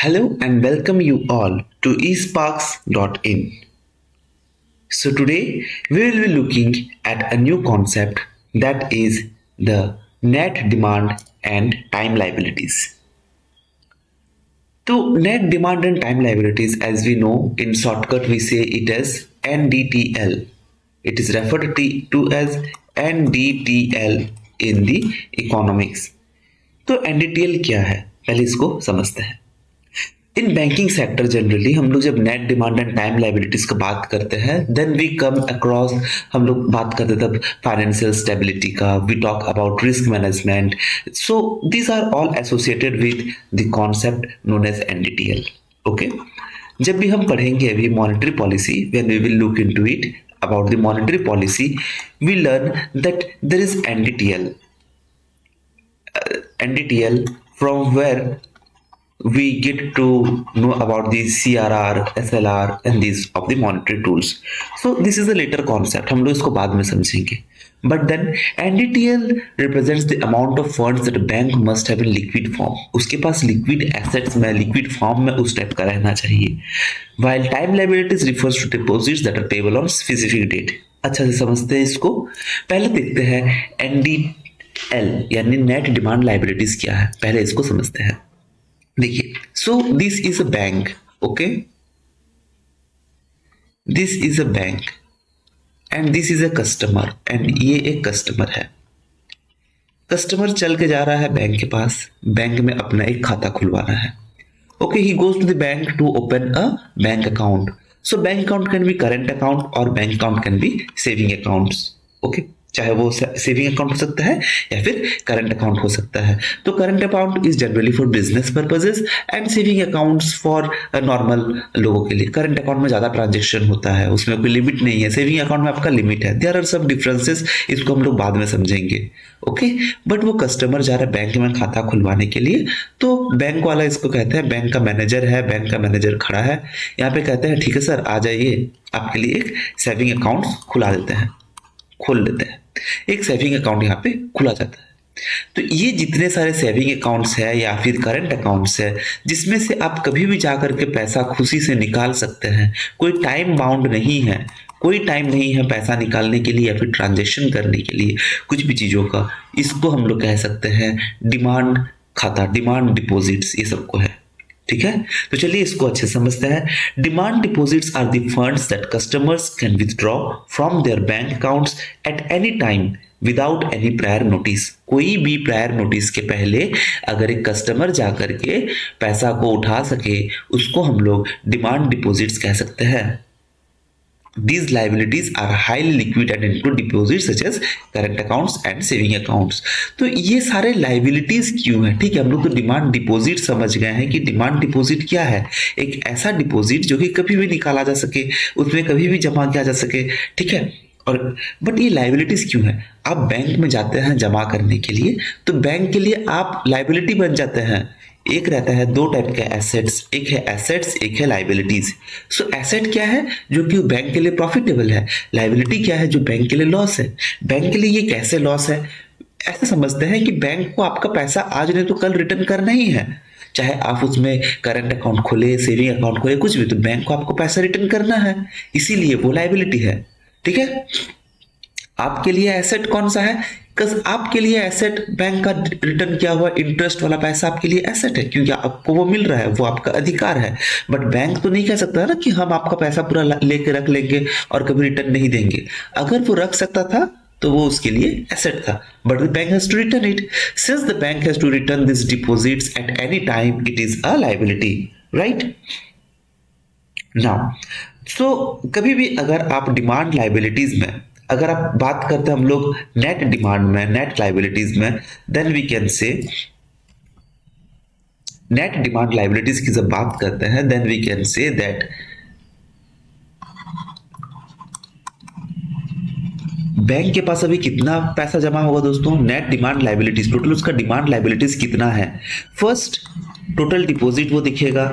Hello and welcome you all to esparks.in. So today we will be looking at a new concept that is the net demand and time liabilities. So net demand and time liabilities, as we know in shortcut we say it as NDTL. It is referred to as NDTL in the economics. तो NDTL क्या है, पहले इसको समझते हैं। In banking sector generally हम लोग जब net demand and time liabilities का बात करते हैं देन वी कम अक्रॉस, हम लोग बात करते तब फाइनेंशियल स्टेबिलिटी का, we talk about risk management, so these are all associated with the concept known as NDTL. Okay, जब भी हम पढ़ेंगे अभी monetary policy, when we will look into it about the monetary policy, we learn that there is NDTL from where we get to know about the CRR, SLR and these of the monetary tools. So this is a later concept, हम लोग इसको बाद में समझेंगे. But then NDTL represents the amount of funds that a bank must have in liquid form. उसके पास liquid assets में, liquid form में उस टाइप का रहना चाहिए. While time liabilities refers to deposits that are payable on specific date. अच्छा से समझते हैं इसको. पहले देखते हैं NDTL यानी नेट डिमांड लाइबिलिटीज क्या है, पहले इसको समझते हैं. देखिए, सो this is a bank. Okay, this is a bank and this is a customer and ये एक कस्टमर है. कस्टमर चल के जा रहा है बैंक के पास, बैंक में अपना एक खाता खुलवाना है. Okay, he goes to the bank to open a bank account. So bank account can be current account और bank account can be saving accounts. Okay, चाहे वो सेविंग अकाउंट हो सकता है या फिर करंट अकाउंट हो सकता है. तो current account is generally for business purposes and saving accounts for normal लोगों के लिए. करंट अकाउंट में ज्यादा ट्रांजेक्शन होता है, उसमें कोई लिमिट नहीं है. सेविंग अकाउंट में आपका लिमिट है. देयर आर सम डिफरेंसेस, इसको हम लोग बाद में समझेंगे. ओके, बट वो कस्टमर जा रहा है बैंक में खाता खुलवाने के लिए, तो बैंक वाला इसको कहते हैं, बैंक का मैनेजर है, बैंक का मैनेजर खड़ा है यहाँ पे, कहते हैं ठीक है सर आ जाइए, आपके लिए एक सेविंग अकाउंट खुला देते हैं, खोल लेते हैं. एक सेविंग अकाउंट यहाँ पे खुला जाता है. तो ये जितने सारे सेविंग अकाउंट्स है या फिर करंट अकाउंट्स है जिसमें से आप कभी भी जा करके पैसा खुशी से निकाल सकते हैं, कोई टाइम बाउंड नहीं है, कोई टाइम नहीं है पैसा निकालने के लिए या फिर ट्रांजेक्शन करने के लिए कुछ भी चीजों का, इसको हम लोग कह सकते हैं डिमांड खाता, डिमांड डिपॉजिट्स, ये सबको है. ठीक है, तो चलिए इसको अच्छे समझते हैं. Demand deposits are the funds that customers can withdraw from their bank accounts at any time without any prior notice. कोई भी प्रायर नोटिस के पहले अगर एक कस्टमर जा करके पैसा को उठा सके उसको हम लोग डिमांड डिपॉजिट्स कह सकते हैं. These liabilities are highly liquid and include deposits such as current accounts and saving accounts. तो ये सारे liabilities क्यों है? ठीक है, हम लोग तो डिमांड डिपॉजिट समझ गए हैं कि डिमांड डिपॉजिट क्या है. एक ऐसा डिपॉजिट जो कि कभी भी निकाला जा सके, उसमें कभी भी जमा किया जा सके. ठीक है, और बट ये लाइबिलिटीज क्यों है? आप बैंक में जाते हैं जमा करने के लिए, तो बैंक के लिए आप लाइबिलिटी बन जाते हैं. एक रहता है दो टाइप के एसेट्स, एक है एसेट्स, एक है लाइबिलिटीज. सो एसेट क्या है? जो कि बैंक के लिए प्रॉफिटेबल है. लाइबिलिटी क्या है? जो बैंक के लिए लॉस है. बैंक के लिए ये कैसे लॉस है? ऐसे समझते हैं कि बैंक को आपका पैसा आज नहीं तो कल रिटर्न करना ही है. चाहे आप उसमें करंट अकाउंट खोले, सेविंग अकाउंट खोले, कुछ भी, तो बैंक को आपको पैसा रिटर्न करना है, इसीलिए वो लाइबिलिटी है. ठीक है, आपके लिए एसेट कौन सा है? आपके लिए एसेट बैंक का रिटर्न किया हुआ इंटरेस्ट वाला पैसा आपके लिए एसेट है, क्योंकि आपको वो मिल रहा है, वो आपका अधिकार है. बट बैंक तो नहीं कह सकता ना कि हम आपका पैसा पूरा लेके रख लेंगे और कभी रिटर्न नहीं देंगे. अगर वो रख सकता था तो वो उसके लिए एसेट था, but the bank has to return it. Since the bank has to return this deposits at any time, it is a liability, right. Now so कभी भी अगर आप डिमांड लाइबिलिटीज में अगर आप बात करते हैं हम लोग नेट डिमांड में, नेट लाइबिलिटीज में, then we can say net demand liabilities की जब बात करते हैं then we can say that bank के पास अभी कितना पैसा जमा होगा दोस्तों? नेट डिमांड लाइबिलिटीज, टोटल उसका डिमांड लाइबिलिटीज कितना है? फर्स्ट टोटल डिपॉजिट वो दिखेगा.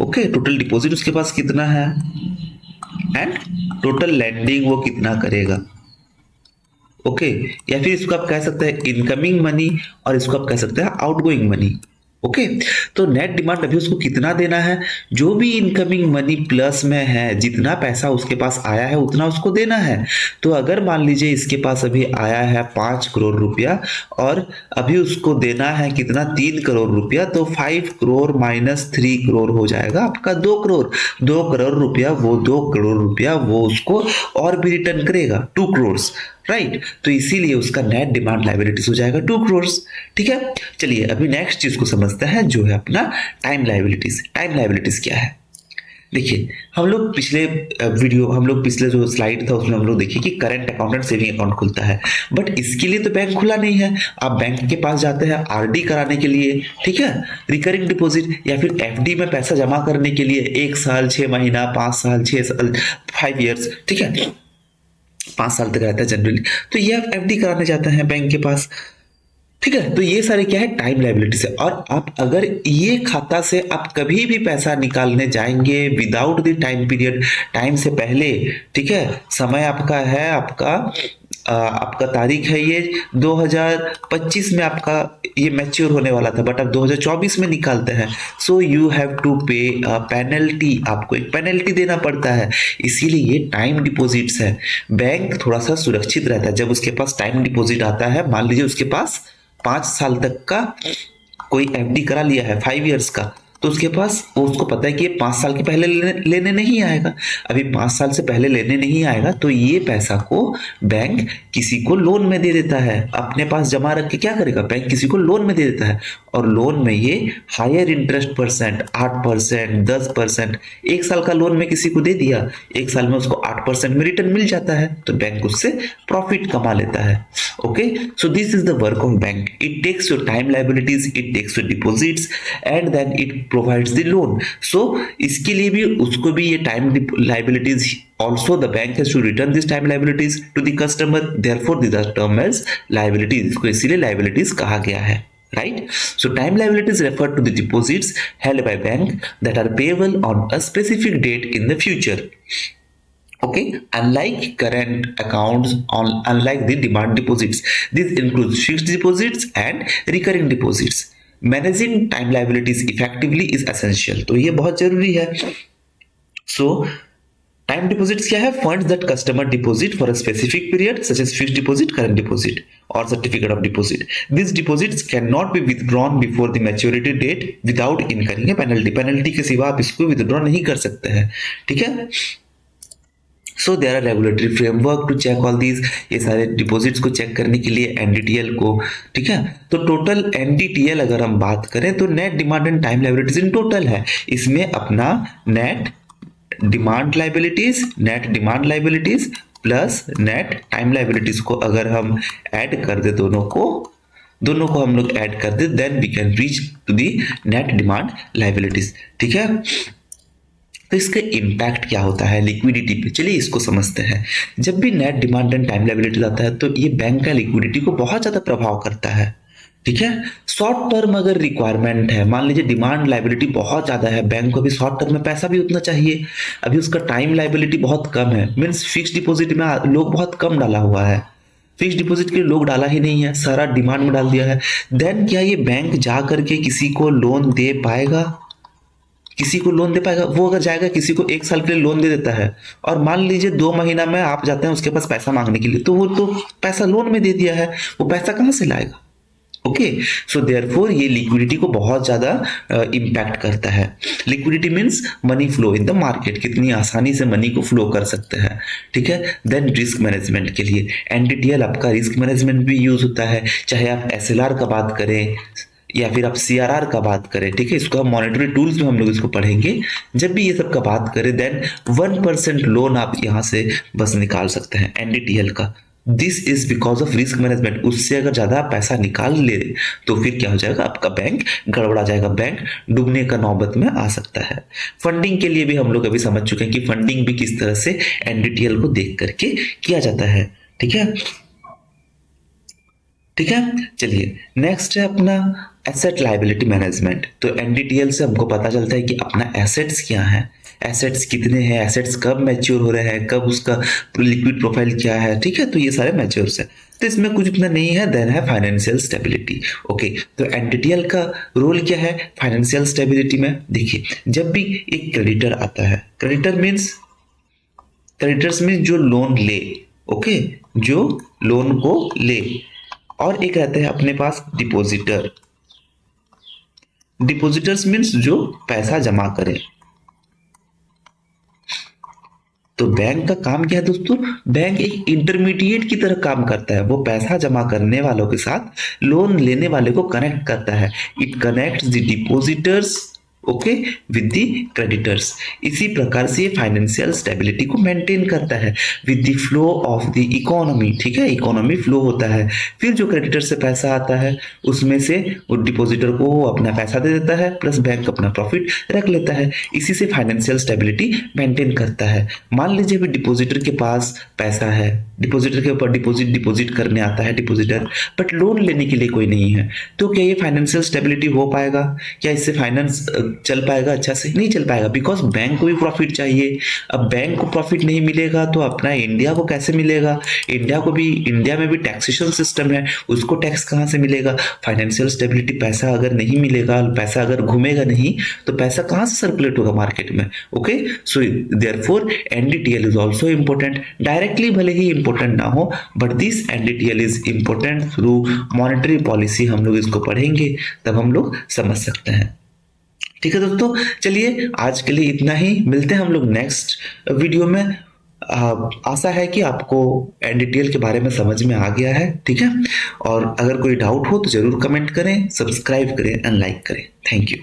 ओके, टोटल डिपॉजिट उसके पास कितना है एंड टोटल लैंडिंग वो कितना करेगा. ओके, या फिर इसको आप कह सकते हैं इनकमिंग मनी और इसको आप कह सकते हैं आउटगोइंग मनी. ओके। तो नेट डिमांड अभी उसको कितना देना है, जो भी इनकमिंग मनी प्लस में है, जितना पैसा उसके पास आया है उतना उसको देना है। तो अगर मान लीजिए इसके पास अभी आया है 5 करोड़ रुपया और अभी उसको देना है कितना, 3 करोड़ रुपया, तो 5 करोड़ माइनस 3 करोड़ हो जाएगा आपका 2 करोड़। 2 करोड़ रुपया, वो 2 करोड़ रुपया वो उसको और भी रिटर्न करेगा, 2 करोड़, राइट। तो इसीलिए उसका नेट डिमांड लायबिलिटीज हो जाएगा 2 करोड़। ठीक है, चलिए अभी नेक्स्ट चीज को समझते हैं जो है अपना टाइम लायबिलिटीज। टाइम लायबिलिटीज क्या है, देखिए हम लोग पिछले जो स्लाइड था उसमें हम लोग देखिए कि current account and saving account खुलता है, बट इसके लिए तो बैंक खुला नहीं है। आप बैंक के पास जाते हैं आरडी कराने के लिए, ठीक है, रिकरिंग डिपॉजिट या फिर एफडी में पैसा जमा करने के लिए, 1 साल 6 महीना, 5 साल 6 साल, 5 ईयर्स, ठीक है, 5 साल तक रहता है जनरली। तो ये आप एफडी कराने जाते हैं बैंक के पास, ठीक है। तो ये सारे क्या है, टाइम लायबिलिटीज है। और आप अगर ये खाता से आप कभी भी पैसा निकालने जाएंगे without the time period, time से पहले, ठीक है, समय आपका है, आपका तारीख है ये 2025 में आपका ये मैच्योर होने वाला था, बट आप 2024 में निकालते हैं, सो यू हैव टू पे पेनल्टी, आपको एक पेनल्टी देना पड़ता है। इसीलिए ये टाइम डिपॉजिट्स है। बैंक थोड़ा सा सुरक्षित रहता है जब उसके पास टाइम डिपॉजिट आता है। मान लीजिए उसके पास 5 साल तक का कोई एफडी करा लिया है, 5 ईयर्स का, तो उसके पास उसको पता है कि ये 5 साल के पहले लेने नहीं आएगा। अभी 5 साल से पहले लेने नहीं आएगा तो ये पैसा को बैंक किसी को लोन में दे देता है, अपने पास जमा रख के क्या करेगा, बैंक किसी को लोन में दे देता है। और लोन में ये हायर इंटरेस्ट परसेंट, 8%, 10%, 1 साल का लोन में किसी को दे दिया, 1 साल में उसको 8% में रिटर्न मिल जाता है, तो बैंक उससे प्रॉफिट कमा लेता है। Okay, so this is the work of bank. It takes your time liabilities, it takes your deposits and then it provides the loan. So इसके लिए भी उसको भी ये time liabilities, also the bank has to return this time liabilities to the customer, therefore this is term as liabilities, इसको इसीलिए liabilities कहा गया है, right? So time liabilities refer to the deposits held by bank that are payable on a specific date in the future. Okay, unlike current accounts, unlike the demand deposits, this includes fixed deposits and recurring deposits. Managing time liabilities effectively is essential. तो ये बहुत जरूरी है। So time deposits क्या है, funds that customer deposit for a specific period such as fixed deposit, current deposit और certificate of deposit. This deposits can not be withdrawn before the maturity date without incurring a penalty. Penalty के सिवा आप इसको withdraw नहीं कर सकते हैं, ठीक है। So there are regulatory framework to check all these, ये सारे डिपॉजिट्स को चेक करने के लिए एनडीटीएल को, ठीक है। तो टोटल एनडीटीएल अगर हम बात करें तो net demand and time liabilities in total है, इसमें अपना net demand liabilities plus net time liabilities को अगर हम ऐड कर दे, दोनों को हम लोग ऐड कर दे, then we can reach to the net demand liabilities, ठीक है। तो इसका इम्पैक्ट क्या होता है लिक्विडिटी पे, चलिए इसको समझते हैं। जब भी net demand and time liabilities आता है तो ये बैंक का लिक्विडिटी को बहुत ज्यादा प्रभाव करता है, ठीक है। शॉर्ट टर्म अगर रिक्वायरमेंट है, मान लीजिए डिमांड लायबिलिटी बहुत ज्यादा है, बैंक को अभी शॉर्ट टर्म में पैसा भी उतना चाहिए, अभी उसका टाइम लायबिलिटी बहुत कम है, मीन्स फिक्स डिपॉजिट में लोग बहुत कम डाला हुआ है, फिक्स डिपॉजिट के लिए लोग डाला ही नहीं है, सारा डिमांड में डाल दिया है। देन क्या ये बैंक जा करके किसी को लोन दे पाएगा? वो अगर जाएगा किसी को 1 साल के लिए लोन दे देता है और मान लीजिए 2 महीना में आप जाते हैं उसके पास पैसा मांगने के लिए, तो वो तो पैसा लोन में दे दिया है, वो पैसा कहां से लाएगा? ओके, सो देयरफॉर ये लिक्विडिटी को बहुत ज्यादा इंपैक्ट करता है। Liquidity means money flow in the market, कितनी आसानी से मनी को फ्लो कर सकते हैं, ठीक है। देन रिस्क मैनेजमेंट के लिए एनडीटीएल आपका रिस्क मैनेजमेंट भी यूज होता है, चाहे आप एसएलआर का बात करें या फिर आप सीआरआर का बात करें, ठीक है। इसको हम मॉनेटरी टूल्स में हम लोग इसको पढ़ेंगे। जब भी ये सब का बात करें देन 1% लोन आप यहाँ से बस निकाल सकते हैं एनडीटीएल का। This is because of risk management. उससे अगर ज्यादा पैसा निकाल ले तो फिर क्या हो जाएगा, आपका बैंक गड़बड़ा जाएगा, बैंक डूबने का नौबत में आ सकता है। फंडिंग के लिए भी हम लोग अभी समझ चुके हैं कि फंडिंग भी किस तरह से एनडीटीएल को देख करके किया जाता है, ठीक है, ठीक है। चलिए नेक्स्ट है अपना एसेट लायबिलिटी मैनेजमेंट। तो एनडीटीएल से हमको पता चलता है कि अपना एसेट्स क्या है, एसेट्स कितने हैं, एसेट्स कब मैच्योर हो रहे हैं, कब उसका लिक्विड प्रोफाइल क्या है, ठीक है, तो ये सारे मैच्योर्स है। तो इसमें कुछ इतना नहीं है। देन है फाइनेंशियल स्टेबिलिटी। ओके, तो एनडीटीएल का रोल क्या है फाइनेंशियल स्टेबिलिटी में? देखिए, जब भी एक क्रेडिटर आता है, क्रेडिटर्स मीन्स जो लोन ले, ओके, जो लोन को ले, और एक रहता है अपने पास डिपोजिटर। डिपोजिटर्स मीन्स जो पैसा जमा करे। तो बैंक का काम क्या है दोस्तों? बैंक एक इंटरमीडिएट की तरह काम करता है। वो पैसा जमा करने वालों के साथ लोन लेने वाले को कनेक्ट करता है। It connects the depositors, okay, with the creditors. इसी प्रकार से ये फाइनेंशियल स्टेबिलिटी को मेंटेन करता है with the flow of the economy, ठीक है, इकोनॉमी फ्लो होता है। फिर जो क्रेडिटर से पैसा आता है उसमें से वो डिपोजिटर को अपना पैसा दे देता है, प्लस बैंक अपना प्रॉफिट रख लेता है। इसी से फाइनेंशियल स्टेबिलिटी मेंटेन करता है। मान लीजिए भी डिपोजिटर के पास पैसा है, डिपोजिटर के ऊपर डिपोजिट करने आता है डिपोजिटर, बट लोन लेने के लिए कोई नहीं है, तो क्या ये फाइनेंशियल स्टेबिलिटी हो पाएगा? क्या इससे फाइनेंस चल पाएगा? अच्छा से नहीं चल पाएगा, बिकॉज बैंक को भी प्रॉफिट चाहिए। अब बैंक को प्रॉफिट नहीं मिलेगा तो अपना इंडिया को कैसे मिलेगा? इंडिया में भी टैक्सेशन सिस्टम है, उसको टैक्स कहाँ से मिलेगा? फाइनेंशियल स्टेबिलिटी, पैसा अगर नहीं मिलेगा, पैसा अगर घूमेगा नहीं, तो पैसा कहाँ से सर्कुलेट होगा मार्केट में? Okay, so therefore NDTL is also important. Directly भले ही इंपॉर्टेंट ना हो, but this NDTL is important through monetary policy. हम लोग इसको पढ़ेंगे तब हम लोग समझ सकते हैं। ठीक है दोस्तों, चलिए आज के लिए इतना ही। मिलते हैं हम लोग नेक्स्ट वीडियो में। आशा है कि आपको एनडीटीएल के बारे में समझ में आ गया है, ठीक है। और अगर कोई डाउट हो तो जरूर कमेंट करें, सब्सक्राइब करें एंड लाइक करें। Thank you.